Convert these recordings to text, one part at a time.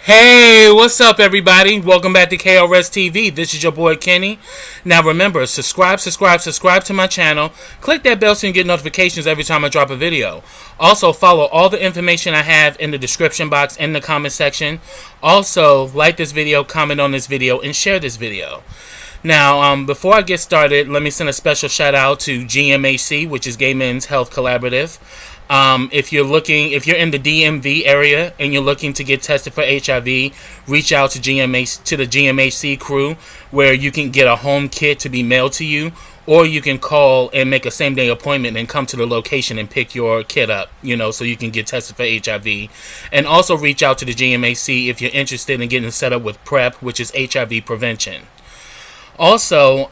Hey, what's up, everybody? Welcome back to KRSTV. This is your boy Kenny. Now remember, subscribe to my channel. Click that bell so you can get notifications every time I drop a video. Also, follow all the information I have in the description box in the comment section. Also, like this video, comment on this video, and share this video. Now, before I get started, let me send a special shout out to GMAC, which is Gay Men's Health Collaborative. If you're in the DMV area and you're looking to get tested for HIV, reach out to the GMAC crew, where you can get a home kit to be mailed to you, or you can call and make a same-day appointment and come to the location and pick your kit up, so you can get tested for HIV. And also reach out to the GMAC if you're interested in getting set up with PrEP, which is HIV prevention. Also,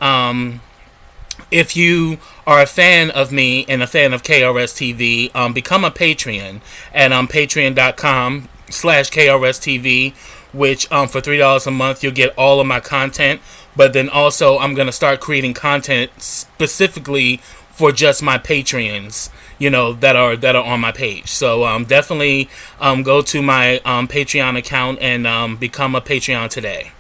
if you are a fan of me and a fan of KRSTV, become a Patreon at patreon.com/KRSTV, which for $3 a month you'll get all of my content. But then also I'm going to start creating content specifically for just my Patreons, that are on my page. So definitely go to my Patreon account and become a Patreon today.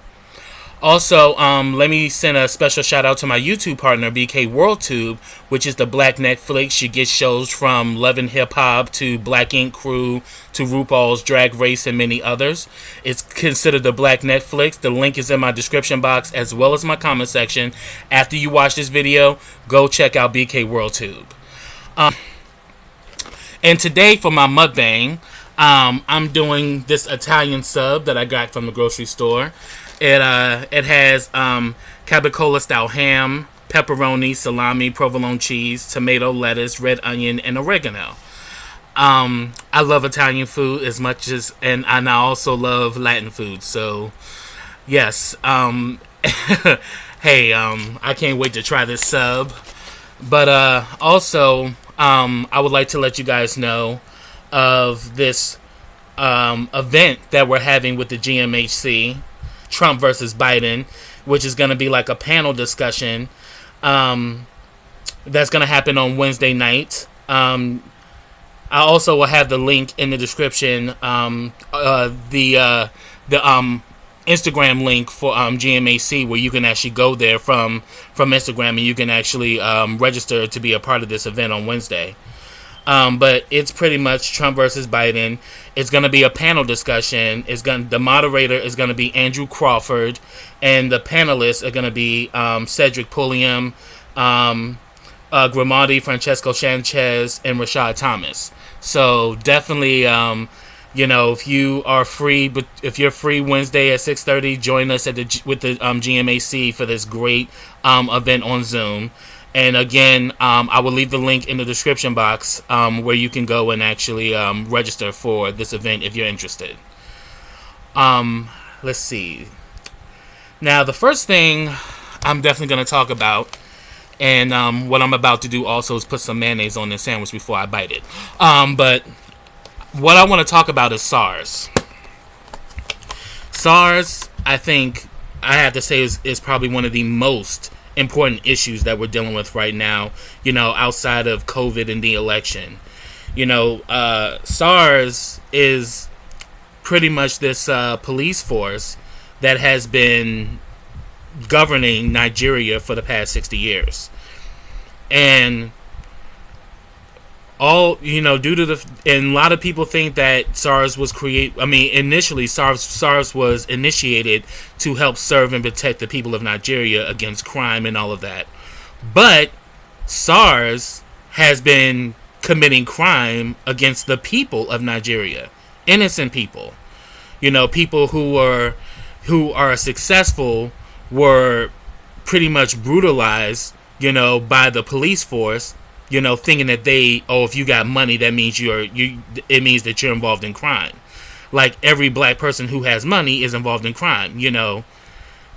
Also, let me send a special shout out to my YouTube partner, BK WorldTube, which is the Black Netflix. You get shows from Love and Hip Hop to Black Ink Crew to RuPaul's Drag Race and many others. It's considered the Black Netflix. The link is in my description box as well as my comment section. After you watch this video, go check out BK WorldTube. And today for my mukbang, I'm doing this Italian sub that I got from the grocery store. It has capicola style ham, pepperoni, salami, provolone cheese, tomato, lettuce, red onion, and oregano. I love Italian food as much as, and I also love Latin food. So, yes. Hey, I can't wait to try this sub. But also, I would like to let you guys know of this event that we're having with the GMHC. Trump versus Biden, which is going to be like a panel discussion that's going to happen on Wednesday night. I also will have the link in the description, the Instagram link for GMAC, where you can actually go there from Instagram and you can actually register to be a part of this event on Wednesday. But it's pretty much Trump versus Biden. It's going to be a panel discussion. The moderator is going to be Andrew Crawford, and the panelists are going to be Cedric Pulliam, Grimaldi, Francesco Sanchez, and Rashad Thomas. So definitely, if you're free Wednesday at 6:30, join us with the GMAC for this great event on Zoom. And again, I will leave the link in the description box where you can go and actually register for this event if you're interested. Let's see. Now, the first thing I'm definitely going to talk about, and what I'm about to do also, is put some mayonnaise on this sandwich before I bite it. But what I want to talk about is SARS. SARS, I think, I have to say, is probably one of the most important issues that we're dealing with right now, outside of COVID and the election. SARS is pretty much this police force that has been governing Nigeria for the past 60 years. And due to and a lot of people think that SARS was initially SARS was initiated to help serve and protect the people of Nigeria against crime and all of that. But SARS has been committing crime against the people of Nigeria, innocent people. People who are successful were pretty much brutalized, by the police force, thinking that if you got money, that means it means that you're involved in crime. Like every black person who has money is involved in crime,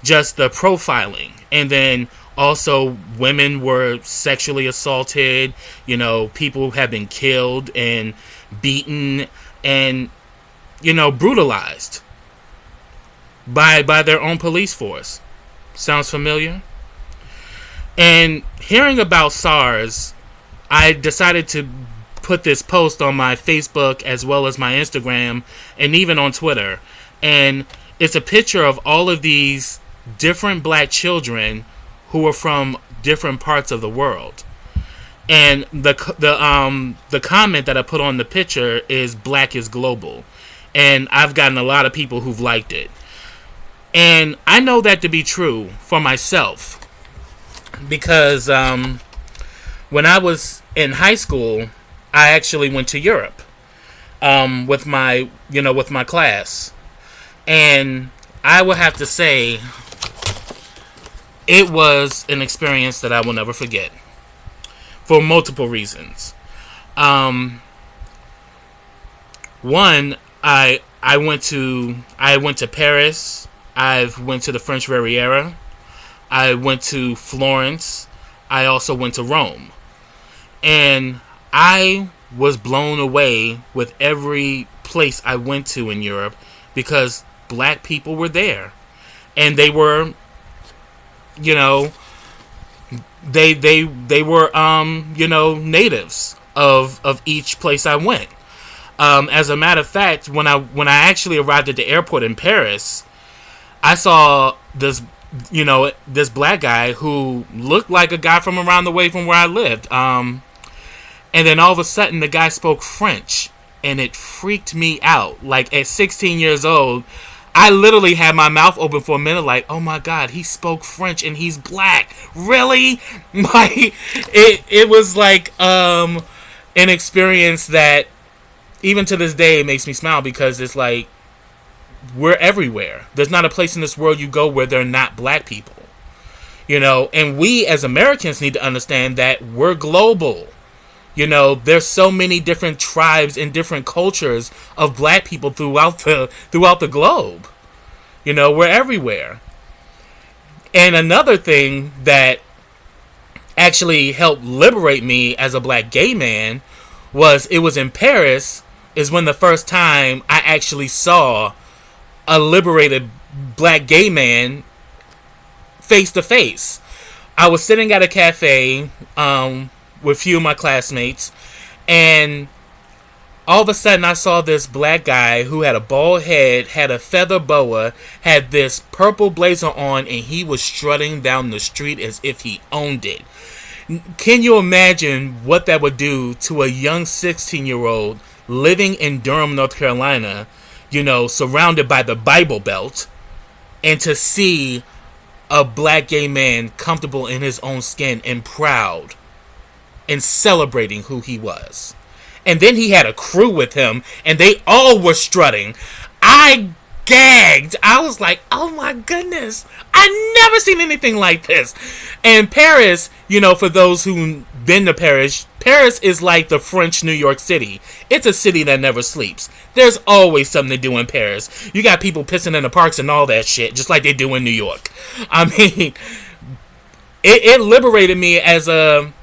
just the profiling. And then also women were sexually assaulted, people have been killed and beaten and, brutalized by their own police force. Sounds familiar? And hearing about SARS, I decided to put this post on my Facebook as well as my Instagram and even on Twitter. And it's a picture of all of these different black children who are from different parts of the world. And the comment that I put on the picture is "Black is global." And I've gotten a lot of people who've liked it. And I know that to be true for myself. Because when I was in high school, I actually went to Europe with my class. And I would have to say it was an experience that I will never forget for multiple reasons. One, I went to Paris. I went to the French Riviera. I went to Florence. I also went to Rome. And I was blown away with every place I went to in Europe because black people were there. And they were, they were, natives of each place I went. As a matter of fact, when I actually arrived at the airport in Paris, I saw this black guy who looked like a guy from around the way from where I lived. And then all of a sudden, the guy spoke French, and it freaked me out. Like, at 16 years old, I literally had my mouth open for a minute, like, oh my God, he spoke French, and he's black. Really? It was like an experience that, even to this day, it makes me smile because it's like, we're everywhere. There's not a place in this world you go where there are not black people. And we as Americans need to understand that we're global. There's so many different tribes and different cultures of black people throughout the globe. We're everywhere. And another thing that actually helped liberate me as a black gay man was in Paris is when the first time I actually saw a liberated black gay man face to face. I was sitting at a cafe with a few of my classmates, and all of a sudden I saw this black guy who had a bald head, had a feather boa, had this purple blazer on, and he was strutting down the street as if he owned it. Can you imagine what that would do to a young 16-year-old living in Durham, North Carolina, surrounded by the Bible Belt, and to see a black gay man comfortable in his own skin and proud and celebrating who he was. And then he had a crew with him, and they all were strutting. I gagged. I was like, oh my goodness, I never seen anything like this. And Paris, for those who've been to Paris, Paris is like the French New York City. It's a city that never sleeps. There's always something to do in Paris. You got people pissing in the parks and all that shit, just like they do in New York. I mean, it liberated me as a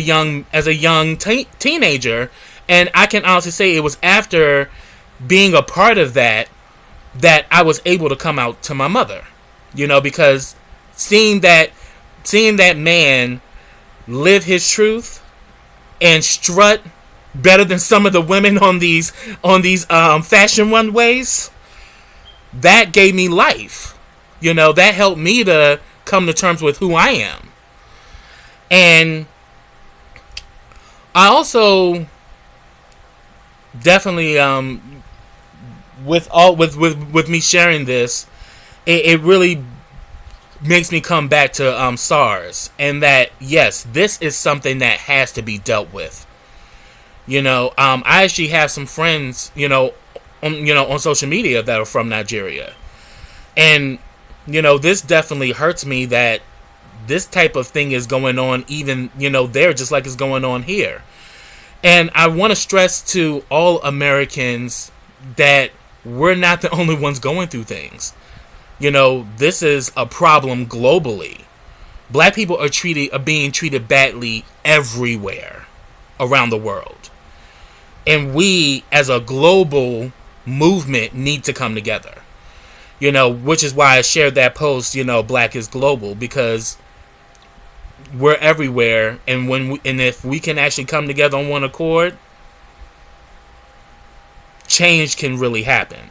young teenager, and I can honestly say it was after being a part of that I was able to come out to my mother, because seeing that man live his truth and strut better than some of the women on these fashion runways, that gave me life. That helped me to come to terms with who I am. And I also definitely with me sharing this, it really makes me come back to SARS, and that yes, this is something that has to be dealt with. I actually have some friends, on social media that are from Nigeria. And, this definitely hurts me that this type of thing is going on even, there, just like it's going on here. And I want to stress to all Americans that we're not the only ones going through things. This is a problem globally. Black people are being treated badly everywhere around the world. And we, as a global movement, need to come together. Which is why I shared that post, Black is Global, because we're everywhere, and if we can actually come together on one accord, change can really happen.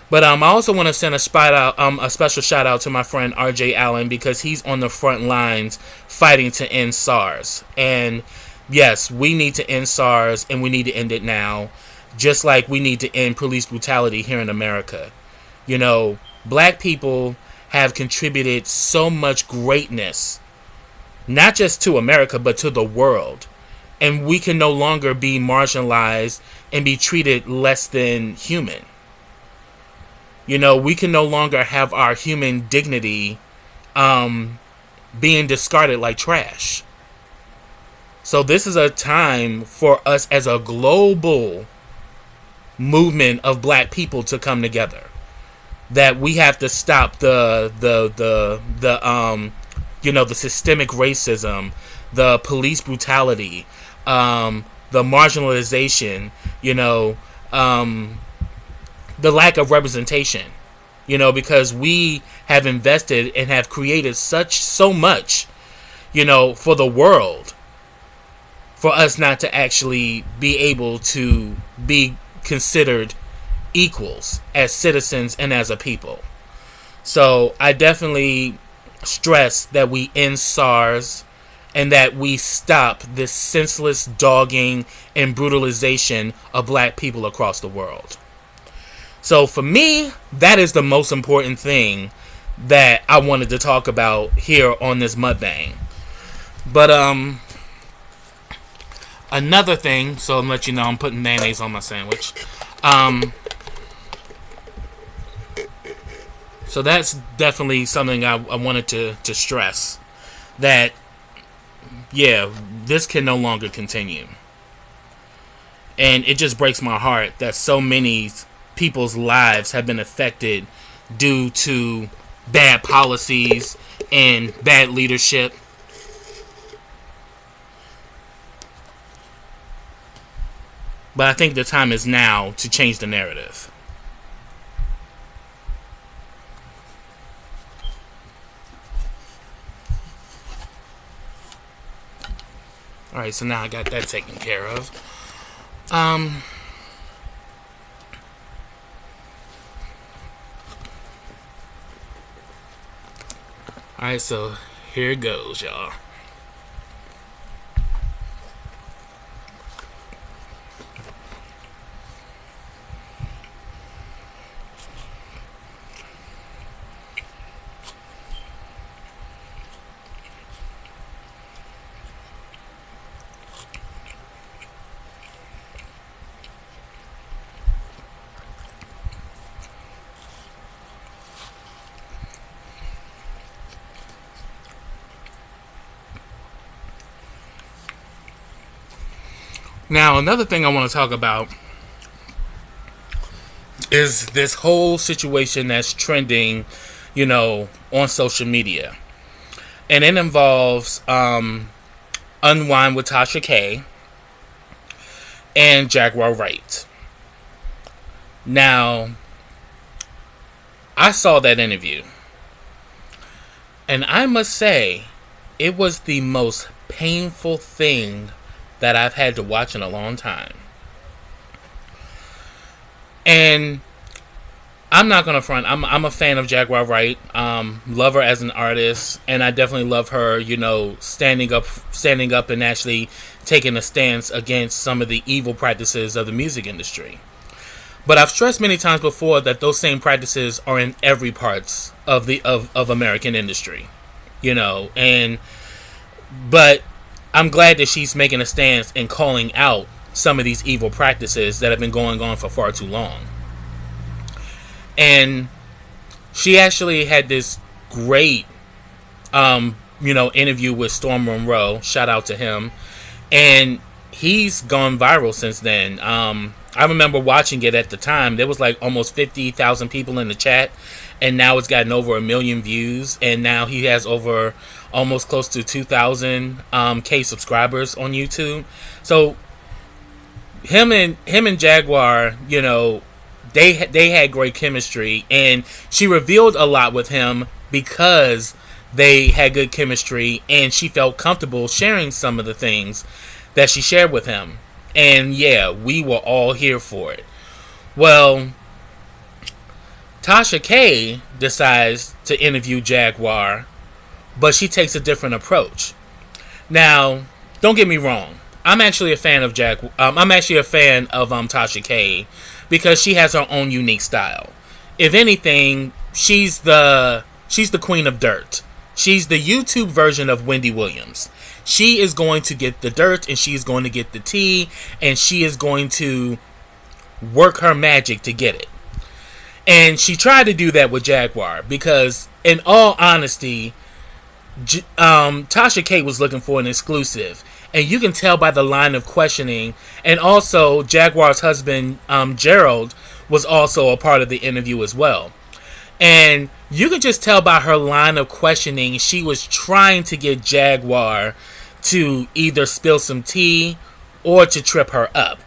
But I also want to send a special shout out to my friend RJ Allen, because he's on the front lines fighting to end SARS. And yes, we need to end SARS, and we need to end it now, just like we need to end police brutality here in America. Black people have contributed so much greatness, not just to America, but to the world. And we can no longer be marginalized and be treated less than human. We can no longer have our human dignity being discarded like trash. So this is a time for us as a global movement of black people to come together. That we have to stop the systemic racism, the police brutality, the marginalization, the lack of representation, because we have invested and have created so much, for the world, for us not to actually be able to be considered equals as citizens and as a people. So I definitely stress that we end SARS and that we stop this senseless dogging and brutalization of black people across the world. So for me, that is the most important thing that I wanted to talk about here on this MUKBANG. But another thing, so I'm let you know I'm putting mayonnaise on my sandwich. So that's definitely something I wanted to stress. That, yeah, this can no longer continue. And it just breaks my heart that so many people's lives have been affected due to bad policies and bad leadership. But I think the time is now to change the narrative. Alright, so now I got that taken care of. Alright, so here it goes, y'all. Now, another thing I want to talk about is this whole situation that's trending, on social media. And it involves Unwind with Tasha K and Jaguar Wright. Now, I saw that interview. And I must say, it was the most painful thing that I've had to watch in a long time. And I'm not gonna front. I'm a fan of Jaguar Wright. Love her as an artist, and I definitely love her. Standing up and actually taking a stance against some of the evil practices of the music industry. But I've stressed many times before that those same practices are in every parts of American industry. But I'm glad that she's making a stance and calling out some of these evil practices that have been going on for far too long. And she actually had this great, interview with Storm Monroe. Shout out to him. And he's gone viral since then. I remember watching it at the time. There was like almost 50,000 people in the chat. And now it's gotten over 1 million views. And now he has over almost close to 2,000 K subscribers on YouTube. So him and Jaguar, they had great chemistry, and she revealed a lot with him because they had good chemistry, and she felt comfortable sharing some of the things that she shared with him. And yeah, we were all here for it. Well, Tasha K decides to interview Jaguar, but she takes a different approach. Now, don't get me wrong. I'm actually a fan of Tasha K because she has her own unique style. If anything, she's the queen of dirt. She's the YouTube version of Wendy Williams. She is going to get the dirt, and she's going to get the tea, and she is going to work her magic to get it. And she tried to do that with Jaguar because, in all honesty, Tasha K was looking for an exclusive. And you can tell by the line of questioning. And also, Jaguar's husband, Gerald, was also a part of the interview as well. And you can just tell by her line of questioning, she was trying to get Jaguar to either spill some tea or to trip her up.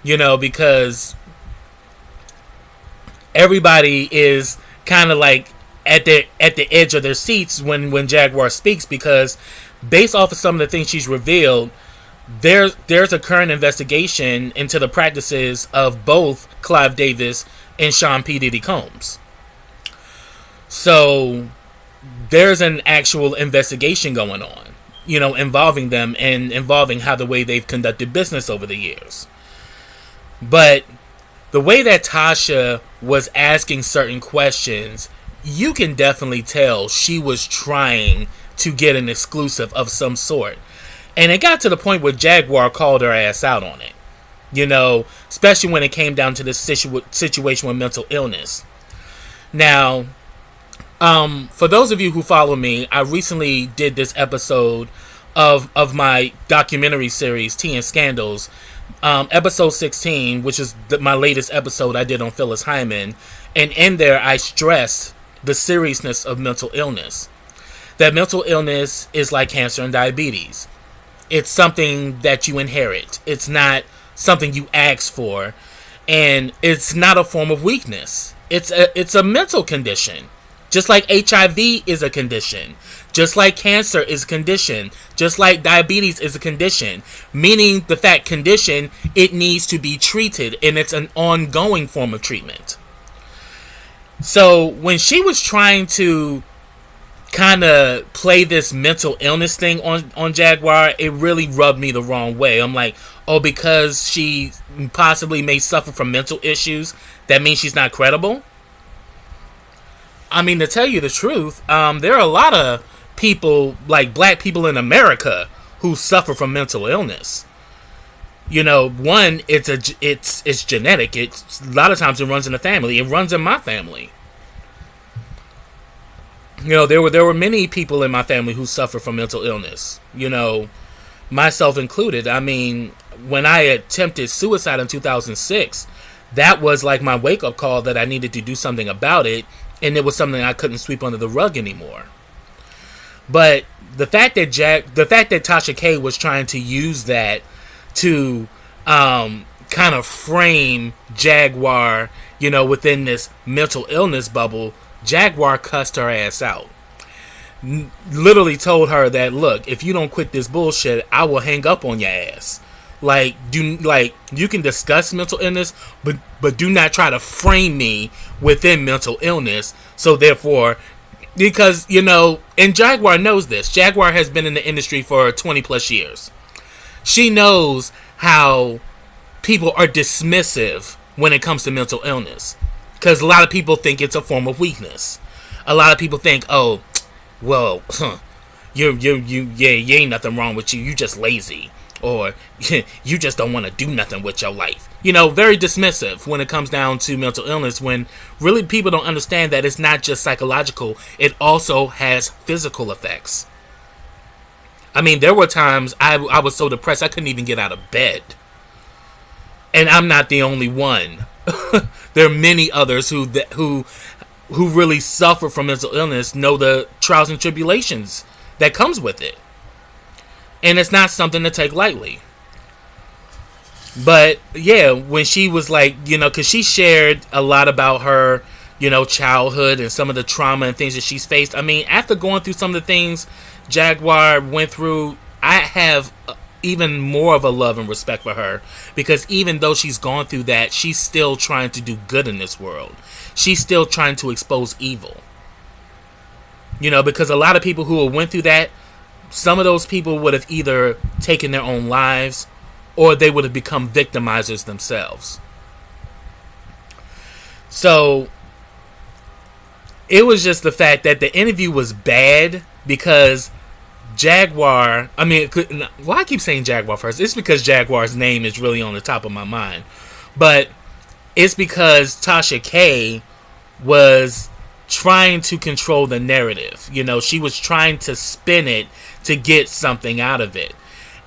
Because everybody is kind of like at the edge of their seats when Jaguar speaks, because based off of some of the things she's revealed, there's a current investigation into the practices of both Clive Davis and Sean P. Diddy Combs. So there's an actual investigation going on, involving them and involving how the way they've conducted business over the years. But the way that Tasha was asking certain questions, you can definitely tell she was trying to get an exclusive of some sort. And it got to the point where Jaguar called her ass out on it. Especially when it came down to this situation with mental illness. Now, for those of you who follow me, I recently did this episode of my documentary series, Tea and Scandals. Episode 16, which is my latest episode I did on Phyllis Hyman. And in there, I stressed the seriousness of mental illness. That mental illness is like cancer and diabetes. It's something that you inherit. It's not something you ask for. And it's not a form of weakness. It's a mental condition. Just like HIV is a condition. Just like cancer is a condition. Just like diabetes is a condition. Meaning the fact condition, it needs to be treated. And it's an ongoing form of treatment. So when she was trying to kind of play this mental illness thing on Jaguar, it really rubbed me the wrong way. I'm like, oh, because she possibly may suffer from mental issues, that means she's not credible? I mean, to tell you the truth, there are a lot of people, like black people in America, who suffer from mental illness. One, it's genetic. It's a lot of times it runs in the family. It runs in my family. There were many people in my family who suffer from mental illness. Myself included. I mean, when I attempted suicide in 2006, that was like my wake-up call that I needed to do something about it, and it was something I couldn't sweep under the rug anymore. But the fact that Tasha K was trying to use that to kind of frame Jaguar, within this mental illness bubble, Jaguar cussed her ass out. Literally told her that, look, if you don't quit this bullshit, I will hang up on your ass. You can discuss mental illness, but do not try to frame me within mental illness. So therefore, because, and Jaguar knows this. Jaguar has been in the industry for 20 plus years. She knows how people are dismissive when it comes to mental illness. Because a lot of people think it's a form of weakness. A lot of people think, oh, well, you ain't nothing wrong with you. You just lazy. or you just don't want to do nothing with your life. You know, very dismissive when it comes down to mental illness, when really people don't understand that it's not just psychological, it also has physical effects. I mean, there were times I was so depressed I couldn't even get out of bed. And I'm not the only one. There are many others who really suffer from mental illness, know the trials and tribulations that comes with it. And it's not something to take lightly. But yeah, when she was like, you know, because she shared a lot about her, you know, childhood and some of the trauma and things that she's faced. I mean, after going through some of the things Jaguar went through, I have even more of a love and respect for her, because even though she's gone through that, she's still trying to do good in this world. She's still trying to expose evil. You know, because a lot of people who went through that, some of those people would have either taken their own lives or they would have become victimizers themselves. So it was just the fact that the interview was bad because Jaguar, I mean, I keep saying Jaguar first. It's because Jaguar's name is really on the top of my mind. But it's because Tasha K was trying to control the narrative. You know, she was trying to spin it to get something out of it.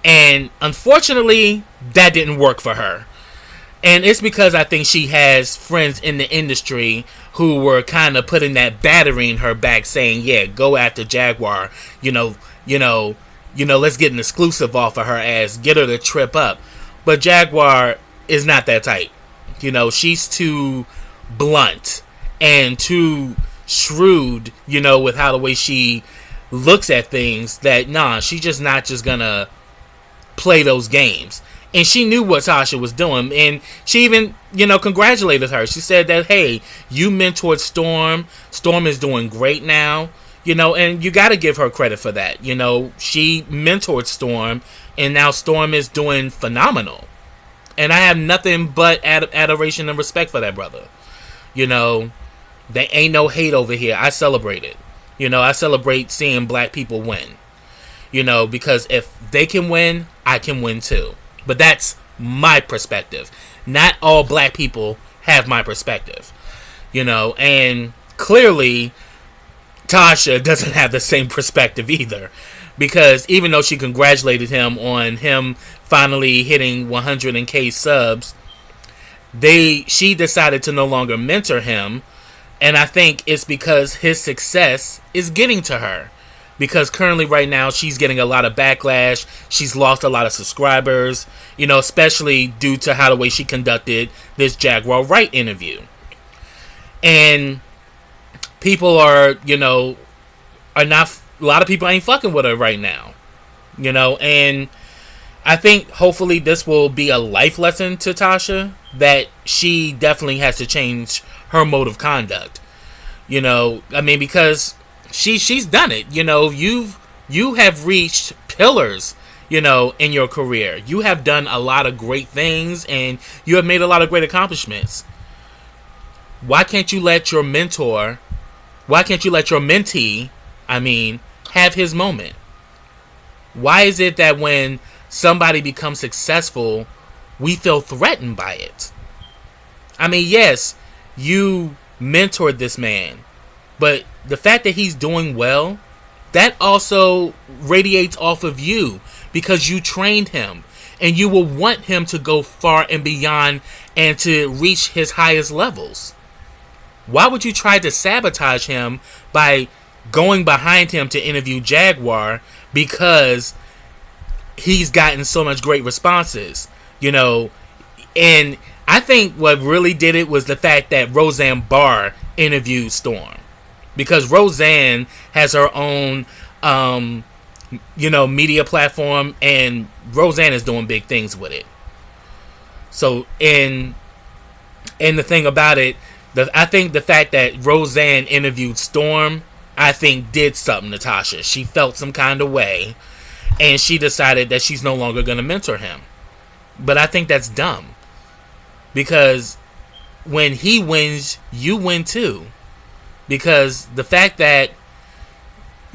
And unfortunately, that didn't work for her. And it's because I think she has friends in the industry who were kind of putting that battery in her back, saying, yeah, go after Jaguar. You know, let's get an exclusive off of her ass, get her to trip up. But Jaguar is not that type. You know, she's too blunt and too shrewd, you know, with how the way she looks at things, that she's just not just gonna play those games. And she knew what Tasha was doing, and she even, you know, congratulated her. She said that, hey, you mentored Storm. Storm is doing great now, you know, and you got to give her credit for that. You know, she mentored Storm, and now Storm is doing phenomenal. And I have nothing but adoration and respect for that brother. You know, there ain't no hate over here. I celebrate it. You know, I celebrate seeing black people win. You know, because if they can win, I can win too. But that's my perspective. Not all black people have my perspective. You know, and clearly Tasha doesn't have the same perspective either. Because even though she congratulated him on him finally hitting 100K subs, she decided to no longer mentor him. And I think it's because his success is getting to her. Because currently right now she's getting a lot of backlash. She's lost a lot of subscribers, you know, especially due to how the way she conducted this Jaguar Wright interview. And people are, you know, a lot of people ain't fucking with her right now. You know, and I think hopefully this will be a life lesson to Tasha, that she definitely has to change her mode of conduct. You know, I mean, because she's done it. You know, you have reached pillars, you know, in your career. You have done a lot of great things, and you have made a lot of great accomplishments. Why can't you let your mentee, have his moment? Why is it that when somebody becomes successful, we feel threatened by it? I mean, yes, you mentored this man, but the fact that he's doing well, that also radiates off of you, because you trained him and you will want him to go far and beyond and to reach his highest levels. Why would you try to sabotage him by going behind him to interview Jaguar because he's gotten so much great responses, you know? And I think what really did it was the fact that Roseanne Barr interviewed Storm, because Roseanne has her own, you know, media platform, and Roseanne is doing big things with it. So, and the thing about it, I think the fact that Roseanne interviewed Storm, I think did something to Tasha. She felt some kind of way, and she decided that she's no longer going to mentor him. But I think that's dumb, because when he wins, you win too. Because the fact that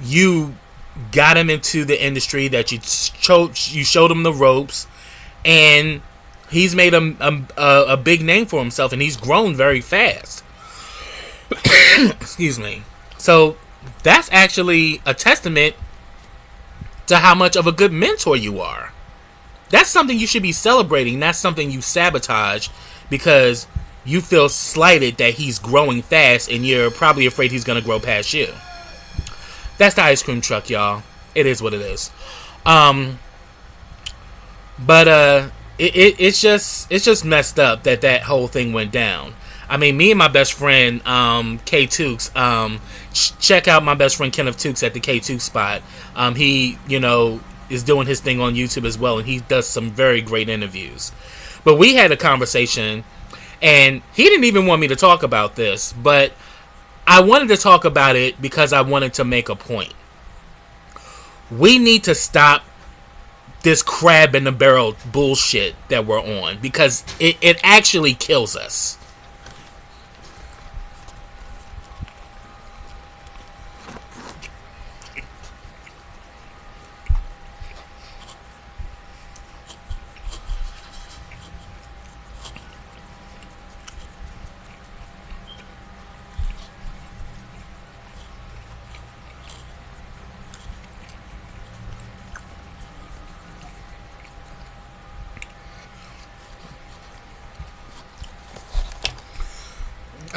you got him into the industry, that you showed him the ropes, and he's made a big name for himself, and he's grown very fast. Excuse me. So that's actually a testament to how much of a good mentor you are. That's something you should be celebrating, not something you sabotage because you feel slighted that he's growing fast and you're probably afraid he's going to grow past you. That's the ice cream truck, y'all. It is what it is. It's just messed up that whole thing went down. I mean, me and my best friend, K Tukes, check out my best friend Kenneth Tukes at the K Tukes spot. He, is doing his thing on YouTube as well, and he does some very great interviews. But we had a conversation, and he didn't even want me to talk about this, but I wanted to talk about it because I wanted to make a point. We need to stop this crab in the barrel bullshit that we're on, because it actually kills us.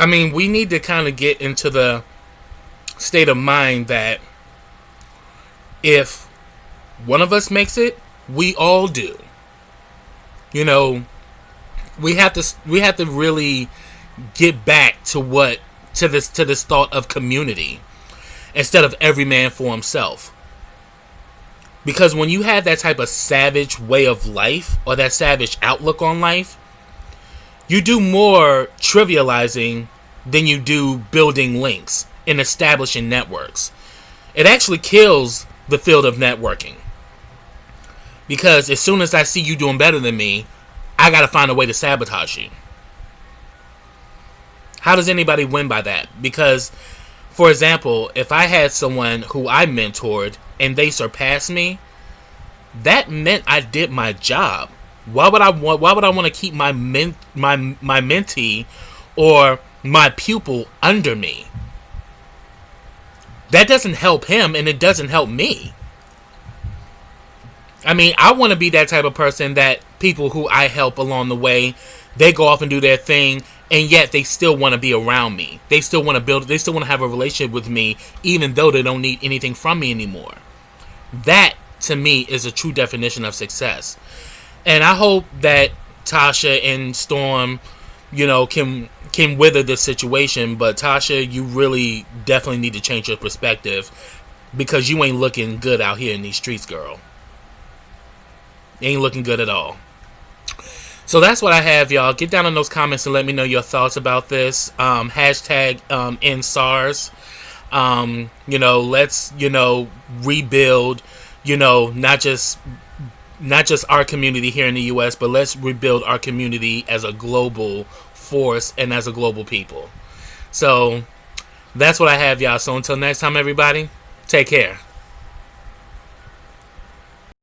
I mean, we need to kind of get into the state of mind that if one of us makes it, we all do. We have to really get back to this thought of community instead of every man for himself. Because when you have that type of savage way of life or that savage outlook on life, you do more trivializing than you do building links and establishing networks. It actually kills the field of networking. Because as soon as I see you doing better than me, I gotta find a way to sabotage you. How does anybody win by that? Because, for example, if I had someone who I mentored and they surpassed me, that meant I did my job. Why would I want to keep my mentee or my pupil under me? That doesn't help him, and it doesn't help me. I mean, I want to be that type of person that people who I help along the way, they go off and do their thing, and yet they still want to be around me. They still want to have a relationship with me, even though they don't need anything from me anymore. That, to me, is a true definition of success. And I hope that Tasha and Storm, can wither this situation. But Tasha, you really definitely need to change your perspective, because you ain't looking good out here in these streets, girl. You ain't looking good at all. So that's what I have, y'all. Get down in those comments and let me know your thoughts about this. Hashtag end SARS. Let's rebuild. Not just our community here in the U.S., but let's rebuild our community as a global force and as a global people. So that's what I have, y'all. So until next time, everybody, take care.